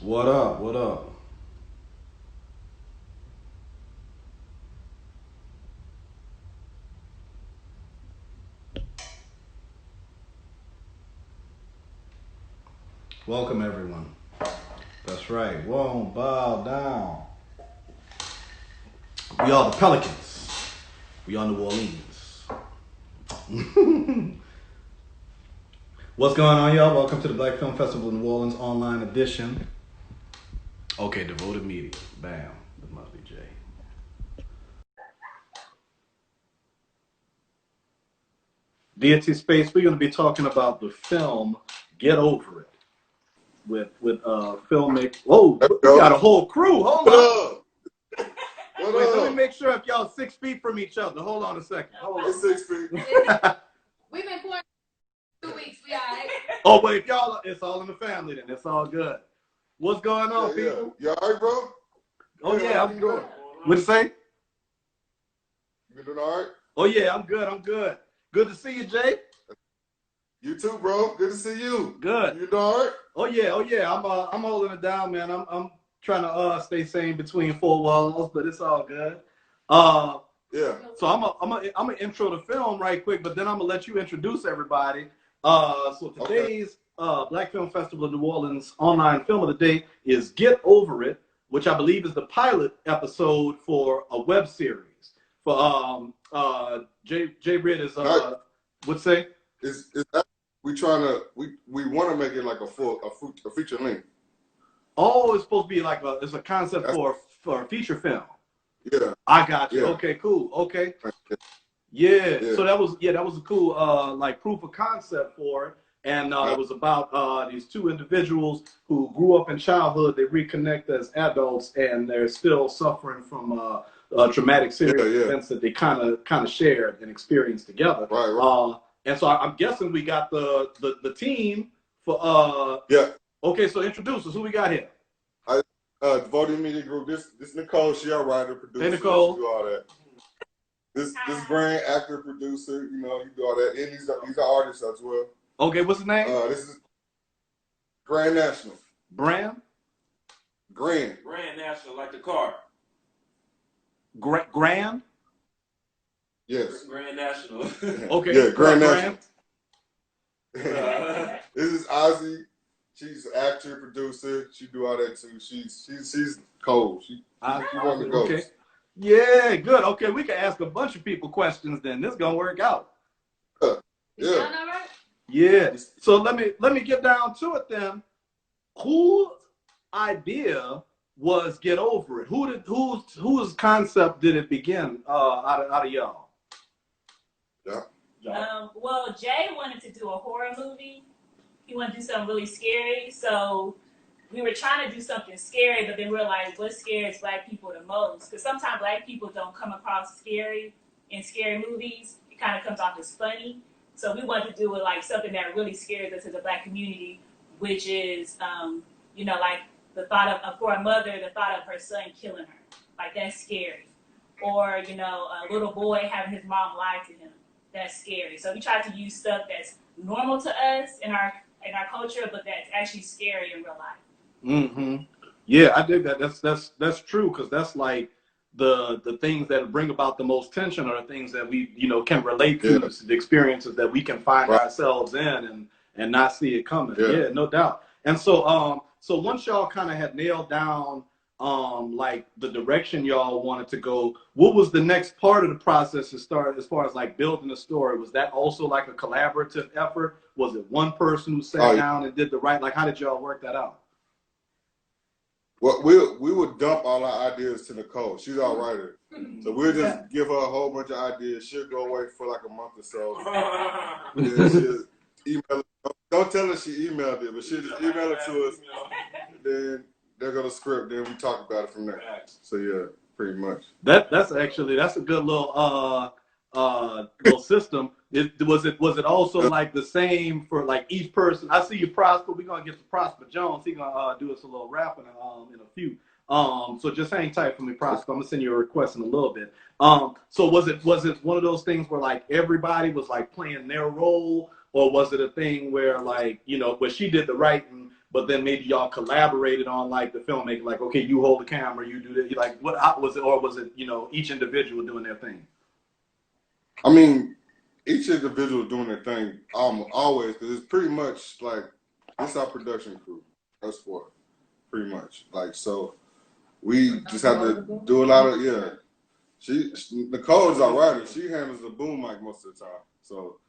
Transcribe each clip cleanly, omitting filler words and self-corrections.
What up? What up? Welcome everyone. That's right. Won't bow down. We are the Pelicans. We are New Orleans. What's going on, y'all? Welcome to the Black Film Festival in New Orleans online edition. Okay, devoted media. Bam. That must be Jay. Deity Space. We're going to be talking about the film "Get Over It" with filmmaker. Whoa, we got a whole crew. Hold on. Wait, let me make sure if y'all 6 feet from each other. Hold on a second. Hold on. 6 feet. We've been quarantined 2 weeks. We all right. Oh, wait, if y'all, it's all in the family then. It's all good. What's going on, people? You all right, bro? Oh, yeah, I'm good. What'd you say? You doing all right? Oh, yeah, I'm good. I'm good. Good to see you, Jay. You too, bro. Good to see you. Good. You doing all right? Oh, yeah. Oh, yeah. I'm holding it down, man. I'm trying to stay sane between four walls, but it's all good. Yeah. So I'm gonna intro the film right quick, but then I'm gonna let you introduce everybody. So today's Black Film Festival of New Orleans online film of the day is Get Over It, which I believe is the pilot episode for a web series. For Jay Britt is would say Is that we trying to we want to make it like a feature length. Oh, it's supposed to be like it's a concept for a feature film. Yeah. I got you. Yeah. Okay, cool. Okay. Yeah. So that was a cool like proof of concept for it. And it was about these two individuals who grew up in childhood. They reconnect as adults, and they're still suffering from traumatic series events that they kind of shared and experienced together. Right. And so I'm guessing we got the team for Yeah. Okay, so introduce us. Who we got here? Devoted Media Group. This Nicole. She our writer, producer. Hey, Nicole. She do all that. This Brand, actor, producer. You know, he do all that, and he's an artist as well. Okay, what's his name? This is Grand National. Grand National, like the car. Grand? Yes. Grand National. Okay. Yeah, Grand National. This is Ozzy. She's an actor, producer. She do all that too. She's cold. She want to go. Okay. Yeah, good. Okay, we can ask a bunch of people questions then. This is gonna work out. Yeah. Yeah. So let me get down to it then. Whose idea was Get Over It? Whose concept did it begin out of y'all? Yeah. Well, Jay wanted to do a horror movie. He wanted to do something really scary. So we were trying to do something scary, but then realized what scares Black people the most. Because sometimes Black people don't come across scary in scary movies. It kind of comes off as funny. So we wanted to do it like something that really scares us as a Black community, which is, like the thought of, for a mother, the thought of her son killing her. Like, that's scary. Or, a little boy having his mom lie to him. That's scary. So we tried to use stuff that's normal to us in our culture, but that's actually scary in real life. Mm-hmm. Yeah, I dig that. That's true, because that's like the things that bring about the most tension are the things that we can relate to, the experiences that we can find ourselves in and not see it coming. Yeah, no doubt. And so so once y'all kind of had nailed down like the direction y'all wanted to go, what was the next part of the process to start as far as like building the story? Was that also like a collaborative effort? Was it one person who sat down and did like how did y'all work that out? Well, we would dump all our ideas to Nicole. She's our writer. So we'll just give her a whole bunch of ideas. She'll go away for like a month or so. Then she'll email it. Don't tell her she emailed it, but she'll just email it to us. Then they'll go to script. Then we talk about it from there. So yeah, pretty much. That's a good little little system. Was it also like the same for like each person? I see you, Prosper. We're gonna get to Prosper Jones. He's gonna do us a little rapping in a few. So just hang tight for me, Prosper. I'm gonna send you a request in a little bit. So was it one of those things where like everybody was like playing their role, or was it a thing where like where she did the writing but then maybe y'all collaborated on like the filmmaking, like, okay, you hold the camera, you do that. Like, what how was it, or was it, you know, each individual doing their thing? I mean, each individual doing their thing always, because it's pretty much like it's our production crew. That's what, pretty much. Like, so we just have to do a lot of Nicole's our writer. She handles the boom mic most of the time. So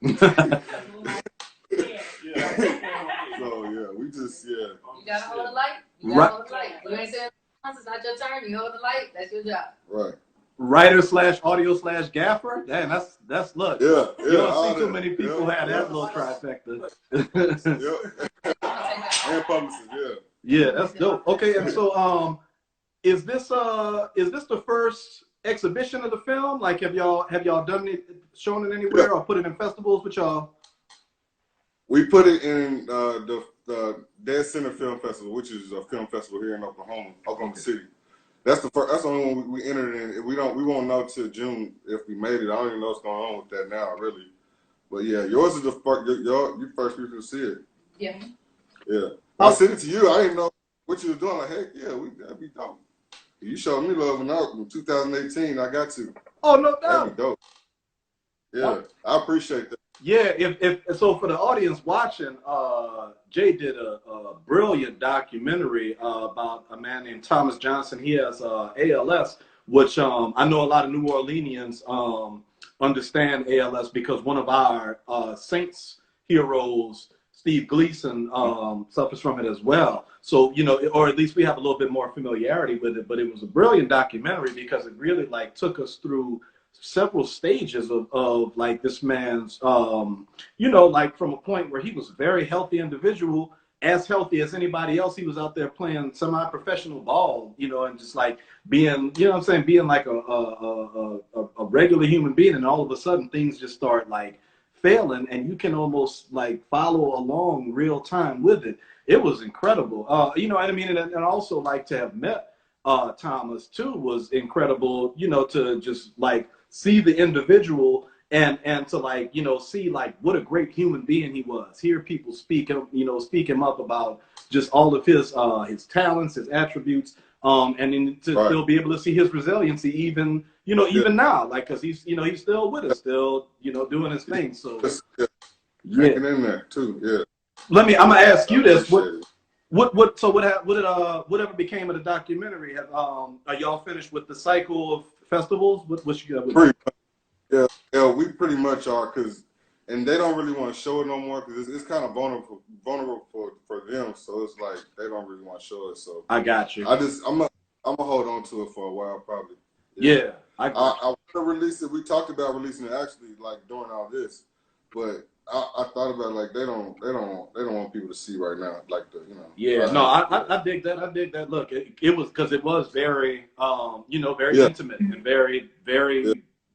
so yeah, we just You gotta hold the light. You Right. gotta hold the light. You ain't saying it's not your turn. You hold the light. That's your job. right. Writer / audio / gaffer. Damn, that's look. Yeah, You don't see too many people have that little trifecta. And publicist, yeah. Yeah, that's dope. Okay, and so is this the first exhibition of the film? Like, have y'all done it, shown it anywhere, or put it in festivals with y'all? We put it in the Dead Center Film Festival, which is a film festival here in Oklahoma City. That's the first. That's the only one we entered in. We won't know till June if we made it. I don't even know what's going on with that now, really. But yeah, yours is the first. You first people to see it. Yeah. Yeah. I sent it to you. I didn't know what you was doing. Like, heck yeah, that'd be dope. You showed me love in 2018. I got to. Oh, no doubt. That'd be dope. Yeah, I appreciate that. Yeah, if so, for the audience watching, Jay did a brilliant documentary about a man named Thomas Johnson. He has ALS, which I know a lot of New Orleanians understand ALS because one of our Saints heroes, Steve Gleason, suffers from it as well. So, you know, or at least we have a little bit more familiarity with it. But it was a brilliant documentary because it really like took us through several stages of like this man's you know, like from a point where he was a very healthy individual, as healthy as anybody else. He was out there playing semi-professional ball, you know, and just like being, you know what I'm saying, being like a regular human being, and all of a sudden things just start like failing, and you can almost like follow along real time with it. It was incredible. You know what I mean? And also like to have met Thomas too was incredible, you know, to just like see the individual and to like, you know, see like what a great human being he was. Hear people speak him up about just all of his talents, his attributes, and then to still be able to see his resiliency even, you know, even now, like, cause he's, you know, he's still with us, still, you know, doing his thing. So Hanging in there too, yeah. I'm gonna ask you this. Whatever became of the documentary? Are y'all finished with the cycle of festivals? What you got with that? Yeah, we pretty much are, and they don't really want to show it no more because it's kind of vulnerable for them. So it's like they don't really want to show it. So I got you. I'm gonna hold on to it for a while, probably. Yeah, I want to release it. We talked about releasing it actually, like during all this, but I thought about it, like they don't want people to see right now, like the, you know. Yeah, no, I dig that. I dig that. Look, it was because it was very you know, very intimate and very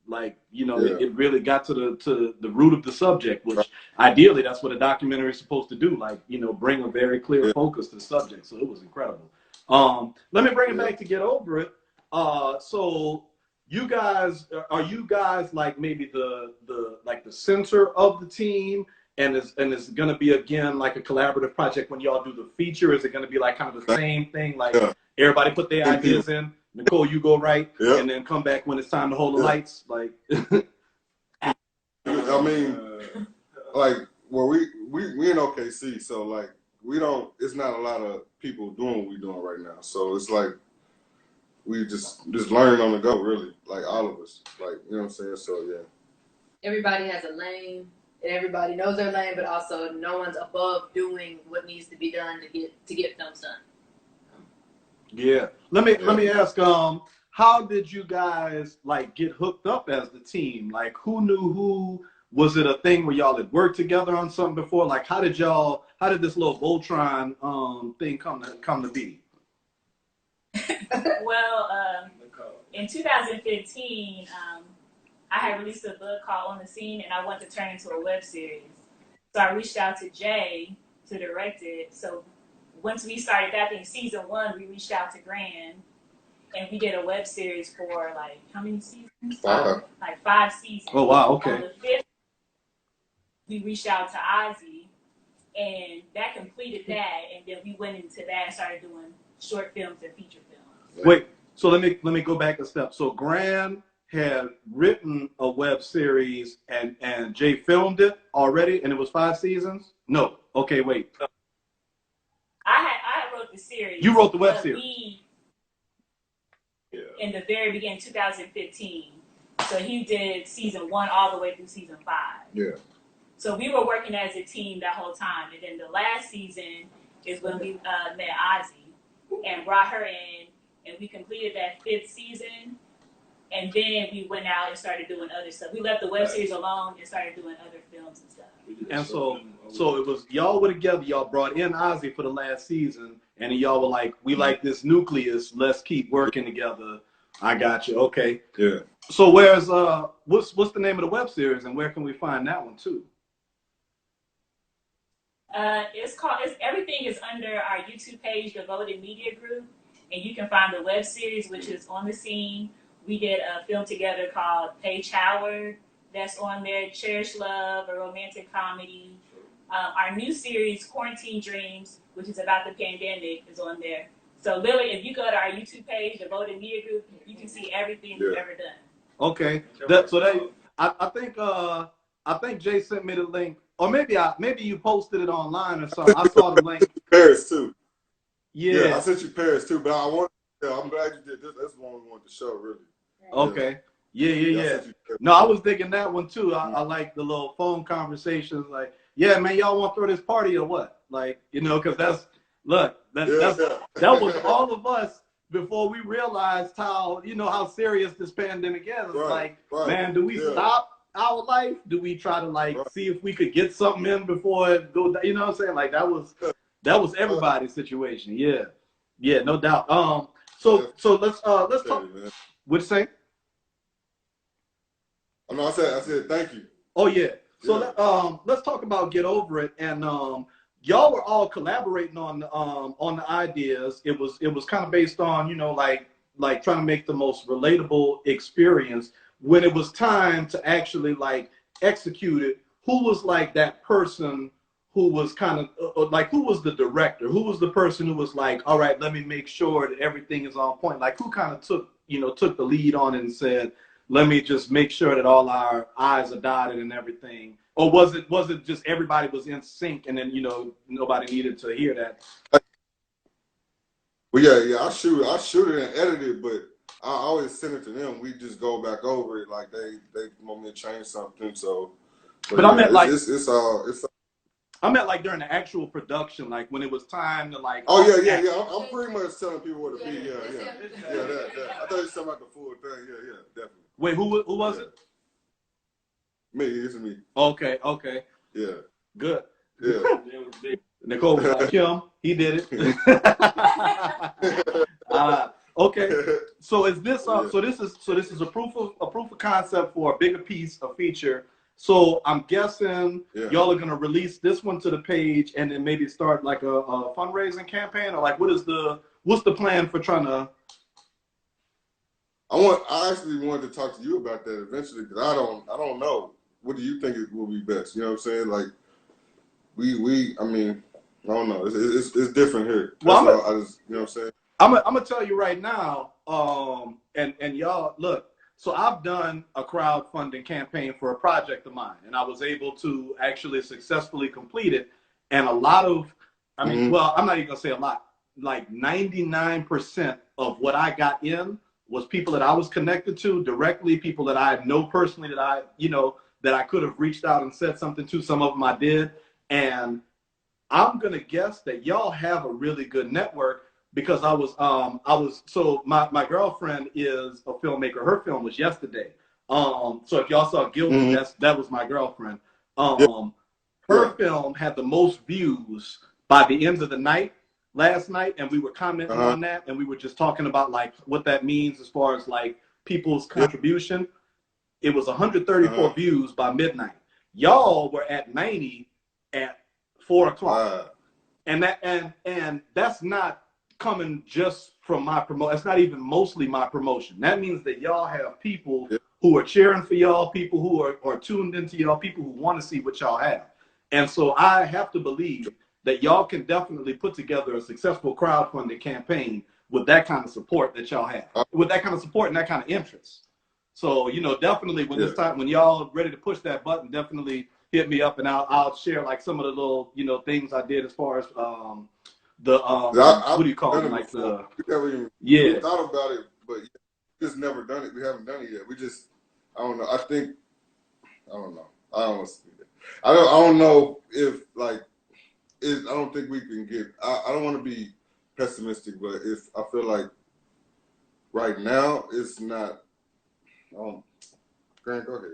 like, you know, it really got to the root of the subject, which ideally that's what a documentary is supposed to do, like, you know, bring a very clear focus to the subject. So it was incredible. Let me bring it back to Get Over It. So you guys, are you guys like maybe the center of the team, and it's gonna be again like a collaborative project when y'all do the feature? Is it gonna be like kind of the same thing, like everybody put their ideas in? Nicole, you go right, and then come back when it's time to hold the lights. Like, I mean, like, well, we in OKC, so like it's not a lot of people doing what we're doing right now. So it's like we just learn on the go, really, like all of us, like, you know what I'm saying. So yeah, everybody has a lane, and everybody knows their lane, but also no one's above doing what needs to be done to get films done. Yeah. Let me ask, how did you guys like get hooked up as the team? Like, who knew who? Was it a thing where y'all had worked together on something before? Like, how did this little Voltron thing come to be? Well, in 2015, I had released a book called On the Scene, and I wanted to turn it into a web series. So I reached out to Jay to direct it. So once we started that thing, season 1, we reached out to Grand, and we did a web series for like how many seasons? 5. Like 5 seasons. Oh wow, okay. On the 5th, we reached out to Ozzy, and that completed that, and then we went into that and started doing short films and feature films. Wait, so let me go back a step. So Gran had written a web series and Jay filmed it already, and it was 5 seasons? No. Okay, wait. I wrote the series. You wrote the web series. In the very beginning, 2015. So he did season 1 all the way through season 5. Yeah. So we were working as a team that whole time. And then the last season is when we met Ozzy and brought her in, and we completed that 5th season. And then we went out and started doing other stuff. We left the web series alone and started doing other films and stuff. And so it was, y'all were together, y'all brought in Ozzy for the last season, and y'all were like, we like this nucleus, let's keep working together. I got you, okay. Yeah. So where's, what's the name of the web series, and where can we find that one too? Everything is under our YouTube page, Devoted Media Group, and you can find the web series, which is On the Scene. We did a film together called Paige Howard. That's on there. Cherish Love, a romantic comedy. Our new series, Quarantine Dreams, which is about the pandemic, is on there. So literally, if you go to our YouTube page, Devoted Media Group, you can see everything we've ever done. Okay. I think Jay sent me the link, or maybe you posted it online or something. I saw the link. Paris too. Yeah. I sent you Paris too, but I'm glad you did this. That's the one we wanted to show, really. Okay. Yeah. No, I was thinking that one too. I like the little phone conversations, like, yeah, man, y'all want to throw this party or what? Like, because that was all of us before we realized how serious this pandemic is. It's man, do we stop our life? Do we try to see if we could get something in before it go? You know what I'm saying? Like that was everybody's situation. Yeah, no doubt. So let's talk. What'd you say? I said thank you. Oh yeah. So let's talk about Get Over It, and y'all were all collaborating on the ideas. It was kind of based on like trying to make the most relatable experience. When it was time to actually execute it, who was that person who was kind of who was the director? Who was the person who was like, all right, let me make sure that everything is on point? Like who kind of took the lead on it and said, let me just make sure that all our I's are dotted and everything? Or was it just everybody was in sync and then nobody needed to hear that? Well, yeah, I shoot it and edit it, but I always send it to them. We just go back over it, like they want me to change something. So, but I meant it's all. I meant during the actual production, like when it was time to Oh yeah. I'm pretty much telling people what to be. Yeah. That. I thought you were talking about the full thing. Yeah, definitely. Wait, who was it? Me, it's me. Okay. Yeah. Good. Yeah. Nicole was like, Kim, he did it. Okay. So is this so this is a proof of concept for a bigger piece, a feature. So I'm guessing y'all are gonna release this one to the page and then maybe start a fundraising campaign, or what's the plan for trying to? I actually wanted to talk to you about that eventually, because I don't know. What do you think it will be best? You know what I'm saying? Like I mean, I don't know. It's different here. Well, I just, you know what I'm saying? I'm gonna tell you right now, and y'all look. So I've done a crowdfunding campaign for a project of mine, and I was able to actually successfully complete it. And a lot of, well, I'm not even gonna say a lot. Like 99% of what I got in was people that I was connected to directly, people that I know personally, that I could have reached out and said something to. Some of them I did, and I'm gonna guess that y'all have a really good network. Because so my girlfriend is a filmmaker. Her film was Yesterday. So if y'all saw Guilty, that was my girlfriend. Her film had the most views by the end of the night last night, and we were commenting on that, and we were just talking about what that means as far as people's contribution. It was 134 views by midnight. Y'all were at 90 at 4 o'clock, and that's not coming just from my promotion. It's not even mostly my promotion. That means that y'all have people who are cheering for y'all, people who are tuned into y'all, people who want to see what y'all have. And so I have to believe that y'all can definitely put together a successful crowdfunding campaign with that kind of support that y'all have, with that kind of support and that kind of interest. So, you know, definitely when it's time, when y'all ready to push that button, definitely hit me up and I'll share like some of the little, you know, things I did as far as what do you call it? Like we thought about it, but we just never done it. We haven't done it yet. We just, I don't know. I don't know. I don't know if like, I don't think we can get, I don't want to be pessimistic, but if I feel like right now it's not, Grant, go ahead.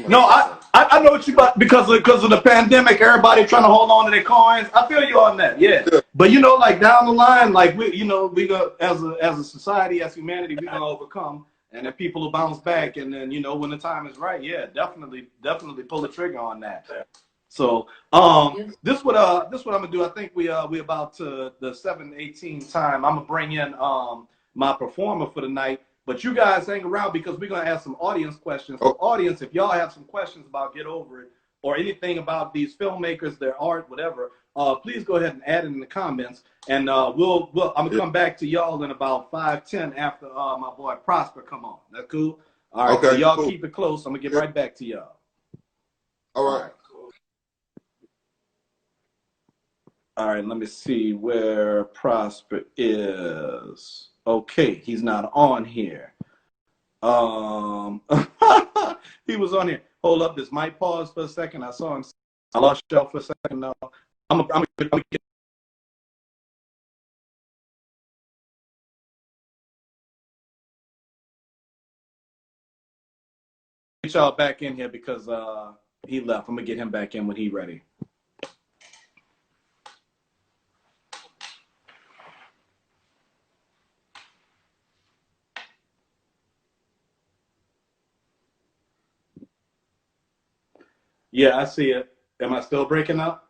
No, I know what you about because of the pandemic, everybody trying to hold on to their coins. I feel you on that, yeah. But you know, like down the line, like we go as a society, as humanity, we gonna overcome, and then people will bounce back, and then you know when the time is right, yeah, definitely pull the trigger on that. So this what I'm gonna do. I think we about to the 7:18 time. I'm gonna bring in my performer for the night. But you guys hang around because we're going to ask some audience questions. So audience, if y'all have some questions about Get Over It or anything about these filmmakers, their art, whatever, please go ahead and add it in the comments. And I'm going to come back to y'all in about 5-10 after my boy Prosper come on. That's cool? All right, okay, so y'all keep it close. I'm going to get right back to y'all. All right. All right, let me see where Prosper is. Okay, he's not on here. He was on here. Hold up, this might pause for a second. I saw him. I lost y'all for a second now. I'm gonna get y'all back in here because he left. I'm gonna get him back in when he's ready. Yeah, I see it. Am I still breaking up?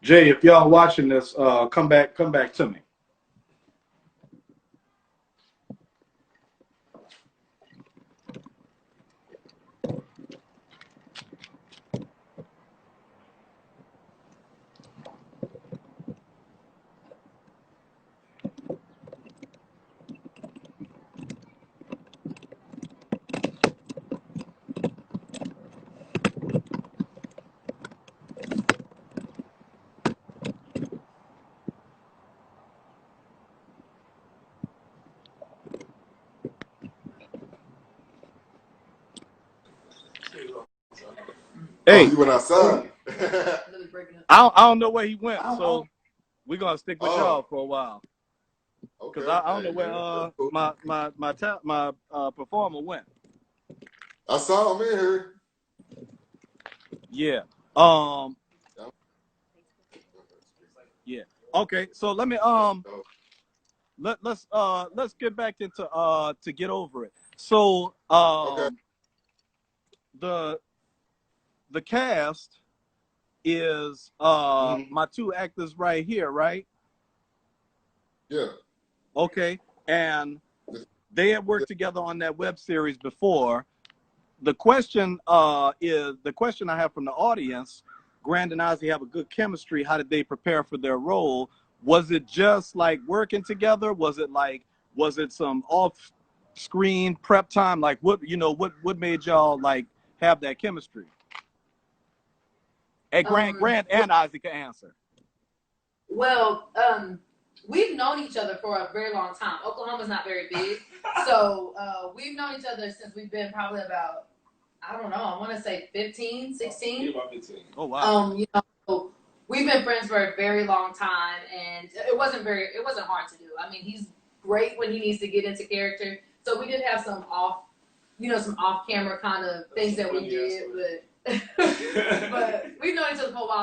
Jay, if y'all watching this, come back to me. Hey, you went outside. I don't know where he went, so we're gonna stick with y'all for a while. Because I don't know where my performer went. I saw him in here. Yeah. Yeah. Okay. So let me let's get back into to Get Over It. So the cast is my two actors right here, right? Yeah. Okay. And they had worked together on that web series before. The question is the question I have from the audience. Grant and Ozzy have a good chemistry. How did they prepare for their role? Was it just like working together? Was it some off-screen prep time? Like what made y'all like have that chemistry? Hey, Grant and Ozzy can answer. Well, we've known each other for a very long time. Oklahoma's not very big, so we've known each other since we've been probably about, I don't know, I want to say 15, 16. About 15. Oh wow. We've been friends for a very long time, and it wasn't hard to do. I mean, he's great when he needs to get into character. So we did have some off-camera kind of things that we did, but we've known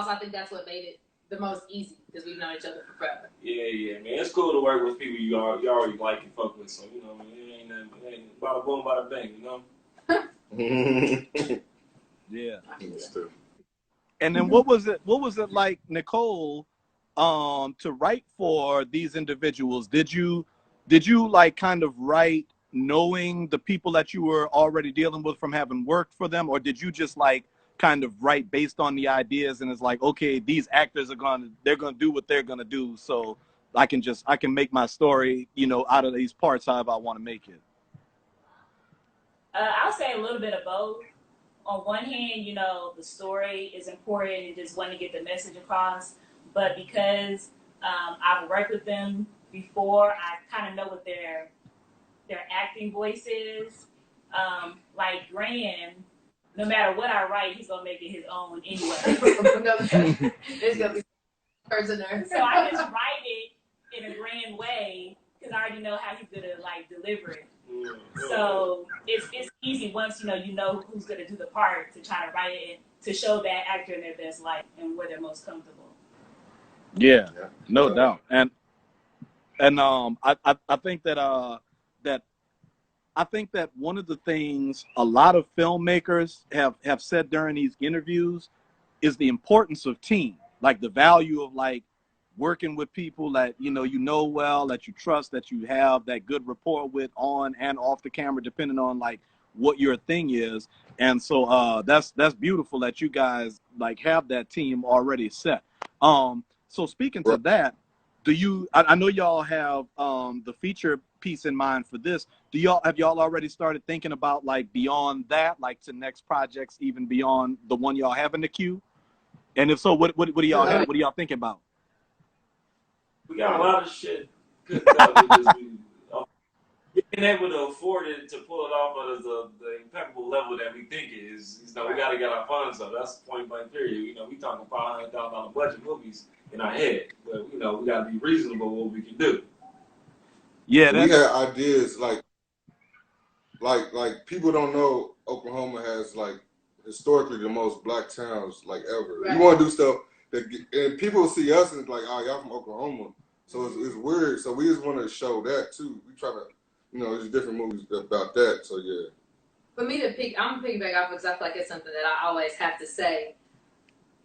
also I think that's what made it the most easy because we've known each other for forever. Yeah, man. It's cool to work with people you already like and fuck with. So you know, man, it ain't nothing. It ain't bada boom, bada bang. You know. Yeah. That's true. And then what was it like, Nicole, to write for these individuals? Did you like kind of write knowing the people that you were already dealing with from having worked for them, or did you just like kind of write based on the ideas and it's like, okay, these actors they're gonna do what they're gonna do, so I can make my story, you know, out of these parts however I want to make it? I'll say a little bit of both. On one hand, you know, the story is important and just want to get the message across. But because I've worked with them before, I kind of know what their acting voice is. Like Graham, no matter what I write, he's gonna make it his own anyway. There's gonna be words in there. So I just write it in a grand way because I already know how he's gonna like deliver it. So it's easy once you know who's gonna do the part to try to write it to show that actor in their best light and where they're most comfortable. Yeah, no doubt. And I think that I think that one of the things a lot of filmmakers have said during these interviews is the importance of team, like the value of like working with people that you know well, that you trust, that you have that good rapport with on and off the camera, depending on like what your thing is. And so that's beautiful that you guys like have that team already set. So speaking to that, I know y'all have the feature piece in mind for this. Have y'all already started thinking about like beyond that, like to next projects, even beyond the one y'all have in the queue? And if so, what do y'all have? What are y'all thinking about? We got a lot of shit cooked up. Being able to afford it to pull it off at the impeccable level that we think it is. We got to get our funds up. That's point blank period. We talking $500,000 budget movies in our head, but we got to be reasonable what we can do. Yeah, we had ideas like people don't know Oklahoma has like historically the most black towns like ever. Right. We want to do stuff and people see us and it's like, oh, y'all from Oklahoma, so it's weird. So we just want to show that too. We try to, there's different movies about that. So yeah. For me I'm gonna piggyback off because I feel like it's something that I always have to say.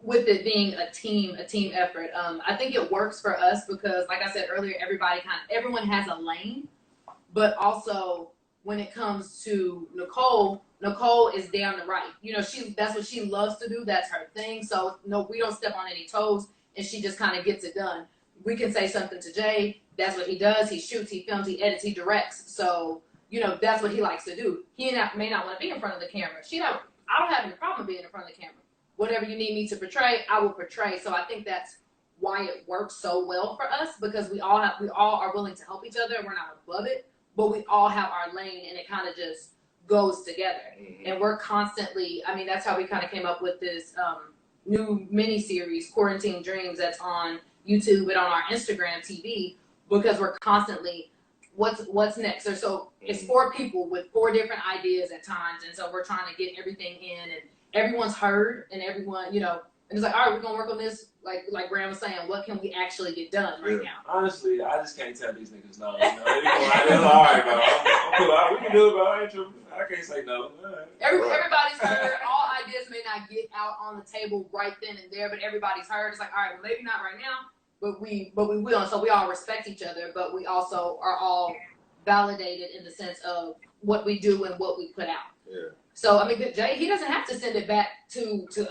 With it being a team effort, I think it works for us because, like I said earlier, everyone has a lane, but also when it comes to Nicole is down to write. That's what she loves to do. That's her thing. So no, we don't step on any toes, and she just kind of gets it done. We can say something to Jay. That's what he does. He shoots, he films, he edits, he directs. So that's what he likes to do. He may not want to be in front of the camera. I don't have any problem being in front of the camera. Whatever you need me to portray, I will portray. So I think that's why it works so well for us because we all are willing to help each other. We're not above it, but we all have our lane and it kind of just goes together. Mm-hmm. And we're constantly, that's how we kind of came up with this new mini series, Quarantine Dreams, that's on YouTube and on our Instagram TV because we're constantly, what's next? So it's 4 people with 4 different ideas at times. And so we're trying to get everything in and everyone's heard and everyone, and it's like, all right, we're going to work on this. Like Graham was saying, what can we actually get done right now? Honestly, I just can't tell these niggas no. They're all right, bro. I'm cool. We can do it, bro. I can't say no. Right. Everybody's heard. All ideas may not get out on the table right then and there, but everybody's heard. It's like, all right, well, maybe not right now, but we will. And so we all respect each other, but we also are all validated in the sense of what we do and what we put out. Yeah. So Jay, he doesn't have to send it back to